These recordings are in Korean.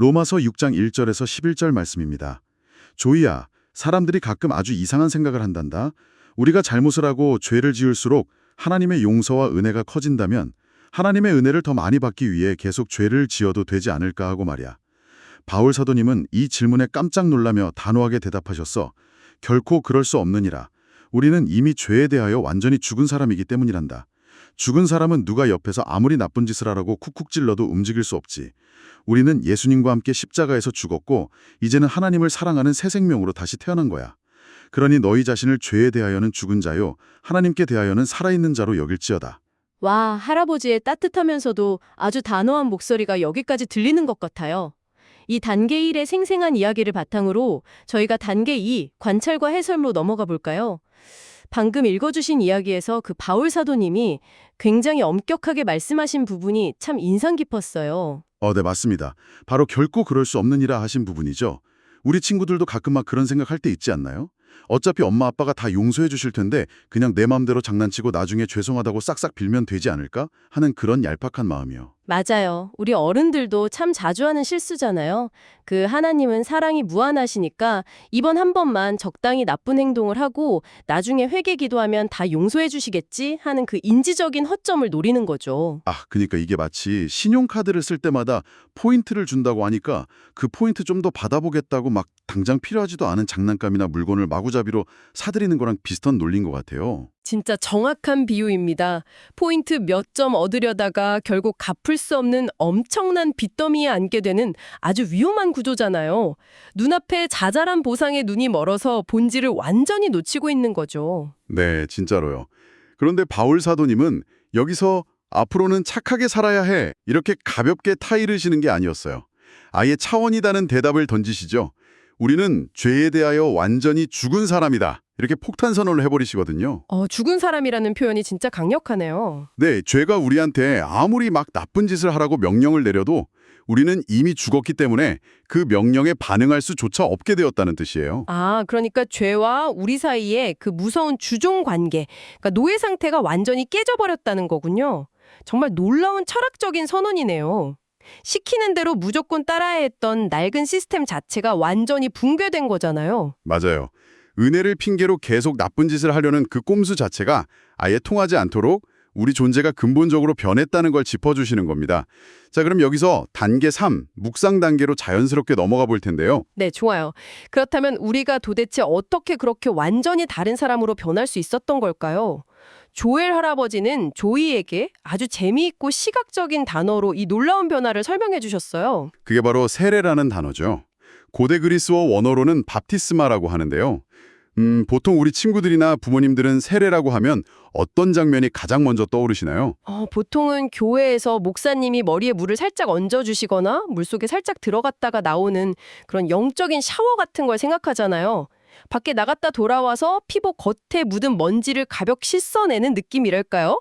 로마서 6장 1절에서 11절 말씀입니다. 조이야, 사람들이 가끔 아주 이상한 생각을 한단다. 우리가 잘못을 하고 죄를 지을수록 하나님의 용서와 은혜가 커진다면 하나님의 은혜를 더 많이 받기 위해 계속 죄를 지어도 되지 않을까 하고 말이야. 바울 사도님은 이 질문에 깜짝 놀라며 단호하게 대답하셨어. 결코 그럴 수 없느니라. 우리는 이미 죄에 대하여 완전히 죽은 사람이기 때문이란다. 죽은 사람은 누가 옆에서 아무리 나쁜 짓을 하라고 쿡쿡 찔러도 움직일 수 없지. 우리는 예수님과 함께 십자가에서 죽었고 이제는 하나님을 사랑하는 새 생명으로 다시 태어난 거야. 그러니 너희 자신을 죄에 대하여는 죽은 자요 하나님께 대하여는 살아있는 자로 여길지어다. 와, 할아버지의 따뜻하면서도 아주 단호한 목소리가 여기까지 들리는 것 같아요. 이 단계 1의 생생한 이야기를 바탕으로 저희가 단계 2, 관찰과 해설로 넘어가 볼까요? 방금 읽어주신 이야기에서 그 바울 사도님이 굉장히 엄격하게 말씀하신 부분이 참 인상 깊었어요. 네, 맞습니다. 바로 결코 그럴 수 없느니라 하신 부분이죠. 우리 친구들도 가끔 막 그런 생각할 때 있지 않나요? 어차피 엄마 아빠가 다 용서해 주실 텐데 그냥 내 맘대로 장난치고 나중에 죄송하다고 싹싹 빌면 되지 않을까 하는 그런 얄팍한 마음이요. 맞아요. 우리 어른들도 참 자주 하는 실수잖아요. 그 하나님은 사랑이 무한하시니까 이번 한 번만 적당히 나쁜 행동을 하고 나중에 회개 기도하면 다 용서해 주시겠지 하는 그 인지적인 허점을 노리는 거죠. 그러니까 이게 마치 신용카드를 쓸 때마다 포인트를 준다고 하니까 그 포인트 좀 더 받아보겠다고 막 당장 필요하지도 않은 장난감이나 물건을 마구잡이로 사들이는 거랑 비슷한 논리인 것 같아요. 진짜 정확한 비유입니다. 포인트 몇 점 얻으려다가 결국 갚을 수 없는 엄청난 빚더미에 앉게 되는 아주 위험한 구조잖아요. 눈앞에 자잘한 보상에 눈이 멀어서 본질을 완전히 놓치고 있는 거죠. 네, 진짜로요. 그런데 바울 사도님은 여기서 앞으로는 착하게 살아야 해 이렇게 가볍게 타이르시는 게 아니었어요. 아예 차원이 다른 대답을 던지시죠. 우리는 죄에 대하여 완전히 죽은 사람이다. 이렇게 폭탄 선언을 해버리시거든요. 죽은 사람이라는 표현이 진짜 강력하네요. 네, 죄가 우리한테 아무리 막 나쁜 짓을 하라고 명령을 내려도 우리는 이미 죽었기 때문에 그 명령에 반응할 수조차 없게 되었다는 뜻이에요. 그러니까 죄와 우리 사이에 그 무서운 주종 관계, 그러니까 노예 상태가 완전히 깨져버렸다는 거군요. 정말 놀라운 철학적인 선언이네요. 시키는 대로 무조건 따라야 했던 낡은 시스템 자체가 완전히 붕괴된 거잖아요. 맞아요. 은혜를 핑계로 계속 나쁜 짓을 하려는 그 꼼수 자체가 아예 통하지 않도록 우리 존재가 근본적으로 변했다는 걸 짚어주시는 겁니다. 자, 그럼 여기서 단계 3, 묵상 단계로 자연스럽게 넘어가 볼 텐데요. 네, 좋아요. 그렇다면 우리가 도대체 어떻게 그렇게 완전히 다른 사람으로 변할 수 있었던 걸까요? 조엘 할아버지는 조이에게 아주 재미있고 시각적인 단어로 이 놀라운 변화를 설명해 주셨어요. 그게 바로 세례라는 단어죠. 고대 그리스어 원어로는 밥티스마라고 하는데요. 보통 우리 친구들이나 부모님들은 세례라고 하면 어떤 장면이 가장 먼저 떠오르시나요? 보통은 교회에서 목사님이 머리에 물을 살짝 얹어주시거나 물속에 살짝 들어갔다가 나오는 그런 영적인 샤워 같은 걸 생각하잖아요. 밖에 나갔다 돌아와서 피복 겉에 묻은 먼지를 가볍게 씻어내는 느낌이랄까요?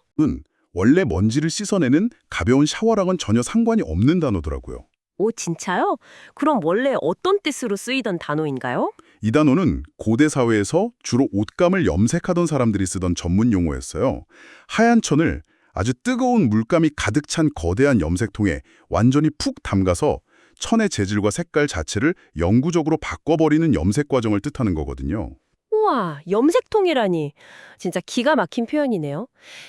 원래 먼지를 씻어내는 가벼운 샤워랑은 전혀 상관이 없는 단어더라고요. 오, 진짜요? 그럼 원래 어떤 뜻으로 쓰이던 단어인가요? 이 단어는 고대 사회에서 주로 옷감을 염색하던 사람들이 쓰던 전문 용어였어요. 하얀 천을 아주 뜨거운 물감이 가득 찬 거대한 염색통에 완전히 푹 담가서 천의 재질과 색깔 자체를 영구적으로 바꿔버리는 염색 과정을 뜻하는 거거든요. 우와, 염색통이라니. 진짜 기가 막힌 표현이네요.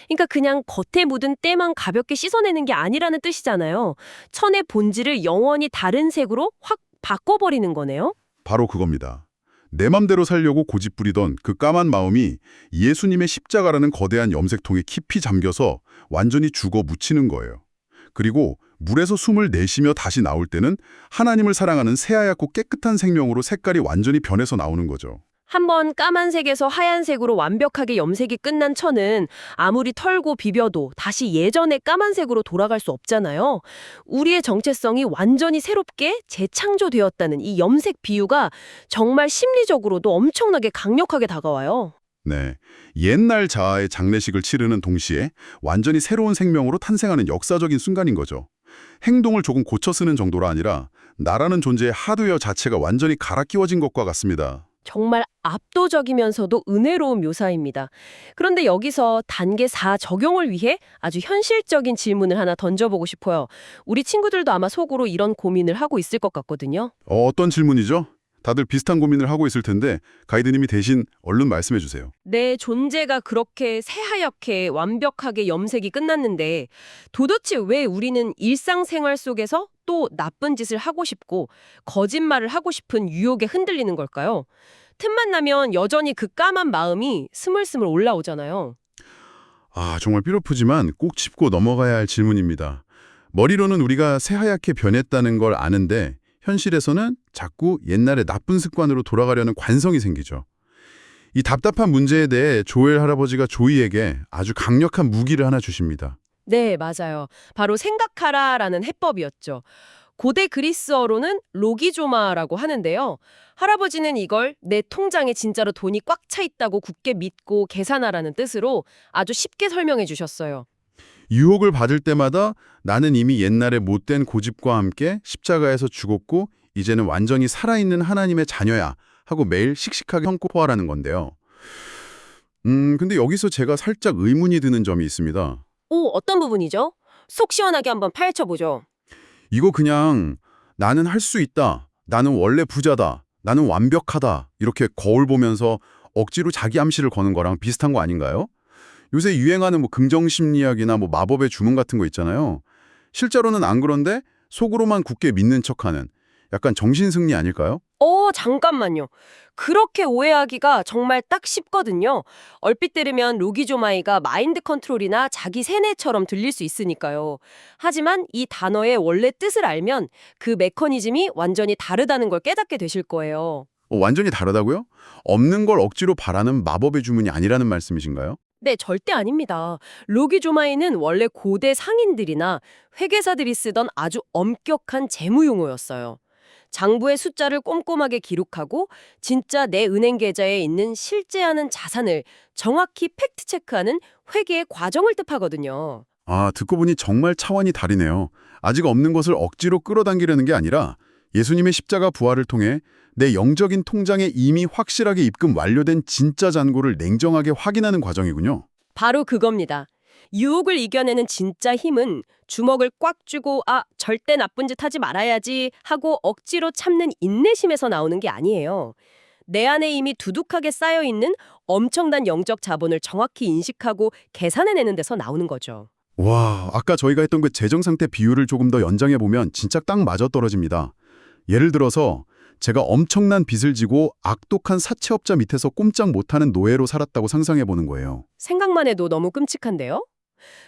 그러니까 그냥 겉에 묻은 때만 가볍게 씻어내는 게 아니라는 뜻이잖아요. 천의 본질을 영원히 다른 색으로 확 바꿔버리는 거네요. 바로 그겁니다. 내 맘대로 살려고 고집부리던 그 까만 마음이 예수님의 십자가라는 거대한 염색통에 깊이 잠겨서 완전히 죽어 묻히는 거예요. 그리고 물에서 숨을 내쉬며 다시 나올 때는 하나님을 사랑하는 새하얗고 깨끗한 생명으로 색깔이 완전히 변해서 나오는 거죠. 한번 까만색에서 하얀색으로 완벽하게 염색이 끝난 천은 아무리 털고 비벼도 다시 예전의 까만색으로 돌아갈 수 없잖아요. 우리의 정체성이 완전히 새롭게 재창조되었다는 이 염색 비유가 정말 심리적으로도 엄청나게 강력하게 다가와요. 네, 옛날 자아의 장례식을 치르는 동시에 완전히 새로운 생명으로 탄생하는 역사적인 순간인 거죠. 행동을 조금 고쳐 쓰는 정도가 아니라 나라는 존재의 하드웨어 자체가 완전히 갈아 끼워진 것과 같습니다. 정말 압도적이면서도 은혜로운 묘사입니다. 그런데 여기서 단계 4 적용을 위해 아주 현실적인 질문을 하나 던져보고 싶어요. 우리 친구들도 아마 속으로 이런 고민을 하고 있을 것 같거든요. 어떤 질문이죠? 다들 비슷한 고민을 하고 있을 텐데 가이드님이 대신 얼른 말씀해 주세요. 내 존재가 그렇게 새하얗게 완벽하게 염색이 끝났는데 도대체 왜 우리는 일상생활 속에서 또 나쁜 짓을 하고 싶고 거짓말을 하고 싶은 유혹에 흔들리는 걸까요? 틈만 나면 여전히 그 까만 마음이 스물스물 올라오잖아요. 정말 삐뚤프지만 꼭 짚고 넘어가야 할 질문입니다. 머리로는 우리가 새하얗게 변했다는 걸 아는데 현실에서는 자꾸 옛날의 나쁜 습관으로 돌아가려는 관성이 생기죠. 이 답답한 문제에 대해 조엘 할아버지가 조이에게 아주 강력한 무기를 하나 주십니다. 네, 맞아요. 바로 생각하라라는 해법이었죠. 고대 그리스어로는 로기조마라고 하는데요. 할아버지는 이걸 내 통장에 진짜로 돈이 꽉 차 있다고 굳게 믿고 계산하라는 뜻으로 아주 쉽게 설명해 주셨어요. 유혹을 받을 때마다 나는 이미 옛날의 못된 고집과 함께 십자가에서 죽었고 이제는 완전히 살아있는 하나님의 자녀야 하고 매일 씩씩하게 형포하라는 건데요. 근데 여기서 제가 살짝 의문이 드는 점이 있습니다. 오, 어떤 부분이죠? 속 시원하게 한번 파헤쳐보죠. 이거 그냥 나는 할 수 있다, 나는 원래 부자다, 나는 완벽하다 이렇게 거울 보면서 억지로 자기 암시를 거는 거랑 비슷한 거 아닌가요? 요새 유행하는 긍정심리학이나 마법의 주문 같은 거 있잖아요. 실제로는 안 그런데 속으로만 굳게 믿는 척하는 약간 정신승리 아닐까요? 잠깐만요. 그렇게 오해하기가 정말 딱 쉽거든요. 얼핏 들으면 로기조마이가 마인드 컨트롤이나 자기 세뇌처럼 들릴 수 있으니까요. 하지만 이 단어의 원래 뜻을 알면 그 메커니즘이 완전히 다르다는 걸 깨닫게 되실 거예요. 완전히 다르다고요? 없는 걸 억지로 바라는 마법의 주문이 아니라는 말씀이신가요? 네, 절대 아닙니다. 로기조마이는 원래 고대 상인들이나 회계사들이 쓰던 아주 엄격한 재무 용어였어요. 장부의 숫자를 꼼꼼하게 기록하고 진짜 내 은행 계좌에 있는 실제하는 자산을 정확히 팩트 체크하는 회계의 과정을 뜻하거든요. 듣고 보니 정말 차원이 다르네요. 아직 없는 것을 억지로 끌어당기려는 게 아니라 예수님의 십자가 부활을 통해 내 영적인 통장에 이미 확실하게 입금 완료된 진짜 잔고를 냉정하게 확인하는 과정이군요. 바로 그겁니다. 유혹을 이겨내는 진짜 힘은 주먹을 꽉 쥐고 절대 나쁜 짓 하지 말아야지 하고 억지로 참는 인내심에서 나오는 게 아니에요. 내 안에 이미 두둑하게 쌓여있는 엄청난 영적 자본을 정확히 인식하고 계산해내는 데서 나오는 거죠. 와, 아까 저희가 했던 그 재정 상태 비율을 조금 더 연장해보면 진짜 딱 맞아떨어집니다. 예를 들어서 제가 엄청난 빚을 지고 악독한 사채업자 밑에서 꼼짝 못하는 노예로 살았다고 상상해보는 거예요. 생각만 해도 너무 끔찍한데요?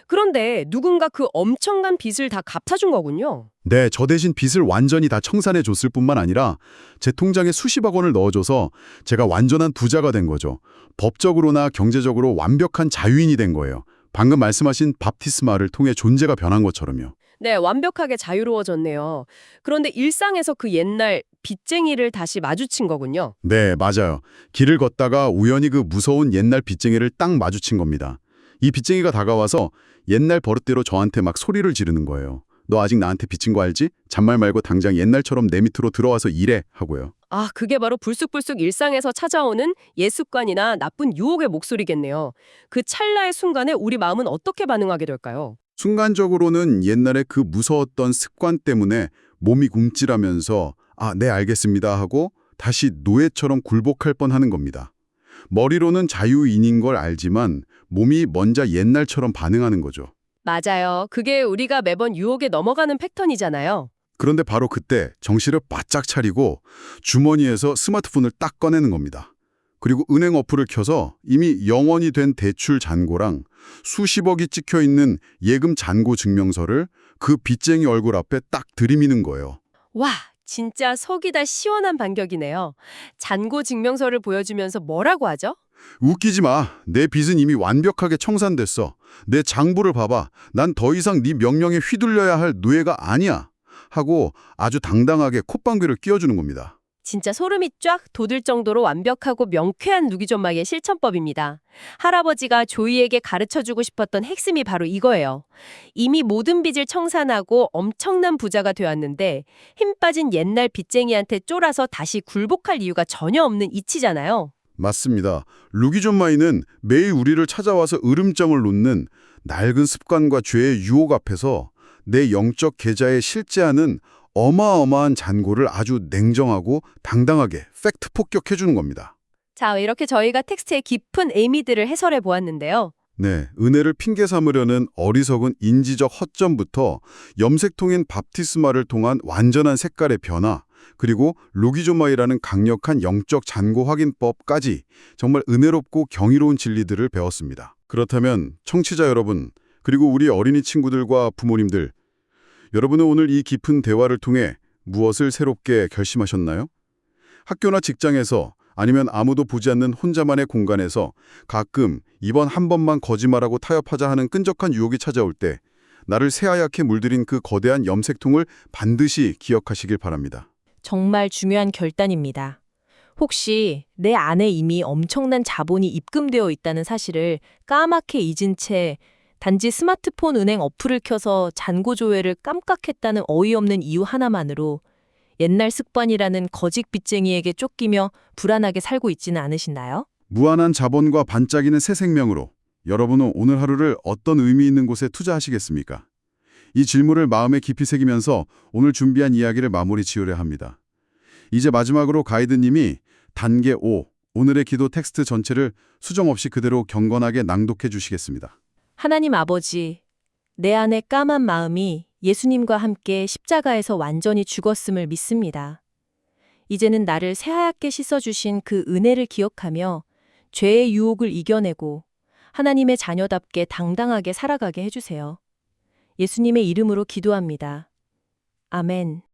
그런데 누군가 그 엄청난 빚을 다 갚아준 거군요. 네, 저 대신 빚을 완전히 다 청산해줬을 뿐만 아니라 제 통장에 수십억 원을 넣어줘서 제가 완전한 부자가 된 거죠. 법적으로나 경제적으로 완벽한 자유인이 된 거예요. 방금 말씀하신 밥티스마를 통해 존재가 변한 것처럼요. 네, 완벽하게 자유로워졌네요. 그런데 일상에서 그 옛날 빚쟁이를 다시 마주친 거군요. 네, 맞아요. 길을 걷다가 우연히 그 무서운 옛날 빚쟁이를 딱 마주친 겁니다. 이 빚쟁이가 다가와서 옛날 버릇대로 저한테 막 소리를 지르는 거예요. 너 아직 나한테 빚진 거 알지? 잔말 말고 당장 옛날처럼 내 밑으로 들어와서 일해 하고요. 그게 바로 불쑥불쑥 일상에서 찾아오는 옛습관이나 나쁜 유혹의 목소리겠네요. 그 찰나의 순간에 우리 마음은 어떻게 반응하게 될까요? 순간적으로는 옛날에 그 무서웠던 습관 때문에 몸이 움찔하면서 네, 알겠습니다 하고 다시 노예처럼 굴복할 뻔하는 겁니다. 머리로는 자유인인 걸 알지만 몸이 먼저 옛날처럼 반응하는 거죠. 맞아요. 그게 우리가 매번 유혹에 넘어가는 패턴이잖아요. 그런데 바로 그때 정신을 바짝 차리고 주머니에서 스마트폰을 딱 꺼내는 겁니다. 그리고 은행 어플을 켜서 이미 영원히 된 대출 잔고랑 수십억이 찍혀있는 예금 잔고 증명서를 그 빚쟁이 얼굴 앞에 딱 들이미는 거예요. 와, 진짜 속이 다 시원한 반격이네요. 잔고 증명서를 보여주면서 뭐라고 하죠? 웃기지 마. 내 빚은 이미 완벽하게 청산됐어. 내 장부를 봐봐. 난 더 이상 네 명령에 휘둘려야 할 노예가 아니야. 하고 아주 당당하게 콧방귀를 끼워주는 겁니다. 진짜 소름이 쫙 돋을 정도로 완벽하고 명쾌한 누기존마의 실천법입니다. 할아버지가 조이에게 가르쳐주고 싶었던 핵심이 바로 이거예요. 이미 모든 빚을 청산하고 엄청난 부자가 되었는데 힘 빠진 옛날 빚쟁이한테 쫄아서 다시 굴복할 이유가 전혀 없는 이치잖아요. 맞습니다. 루기존마이는 매일 우리를 찾아와서 으름장을 놓는 낡은 습관과 죄의 유혹 앞에서 내 영적 계좌에 실제하는 어마어마한 잔고를 아주 냉정하고 당당하게 팩트 폭격해주는 겁니다. 자, 이렇게 저희가 텍스트의 깊은 의미들을 해설해 보았는데요. 네, 은혜를 핑계 삼으려는 어리석은 인지적 허점부터 염색통인 밥티스마를 통한 완전한 색깔의 변화, 그리고 루기존마이라는 강력한 영적 잔고 확인법까지 정말 은혜롭고 경이로운 진리들을 배웠습니다. 그렇다면 청취자 여러분, 그리고 우리 어린이 친구들과 부모님들, 여러분은 오늘 이 깊은 대화를 통해 무엇을 새롭게 결심하셨나요? 학교나 직장에서 아니면 아무도 보지 않는 혼자만의 공간에서 가끔 이번 한 번만 거짓말하고 타협하자 하는 끈적한 유혹이 찾아올 때 나를 새하얗게 물들인 그 거대한 염색통을 반드시 기억하시길 바랍니다. 정말 중요한 결단입니다. 혹시 내 안에 이미 엄청난 자본이 입금되어 있다는 사실을 까맣게 잊은 채 단지 스마트폰 은행 어플을 켜서 잔고 조회를 깜빡했다는 어이없는 이유 하나만으로 옛날 습관이라는 거짓 빚쟁이에게 쫓기며 불안하게 살고 있지는 않으신가요? 무한한 자본과 반짝이는 새 생명으로 여러분은 오늘 하루를 어떤 의미 있는 곳에 투자하시겠습니까? 이 질문을 마음에 깊이 새기면서 오늘 준비한 이야기를 마무리 지으려 합니다. 이제 마지막으로 가이드님이 단계 5, 오늘의 기도 텍스트 전체를 수정 없이 그대로 경건하게 낭독해 주시겠습니다. 하나님 아버지, 내 안의 까만 마음이 예수님과 함께 십자가에서 완전히 죽었음을 믿습니다. 이제는 나를 새하얗게 씻어주신 그 은혜를 기억하며 죄의 유혹을 이겨내고 하나님의 자녀답게 당당하게 살아가게 해주세요. 예수님의 이름으로 기도합니다. 아멘.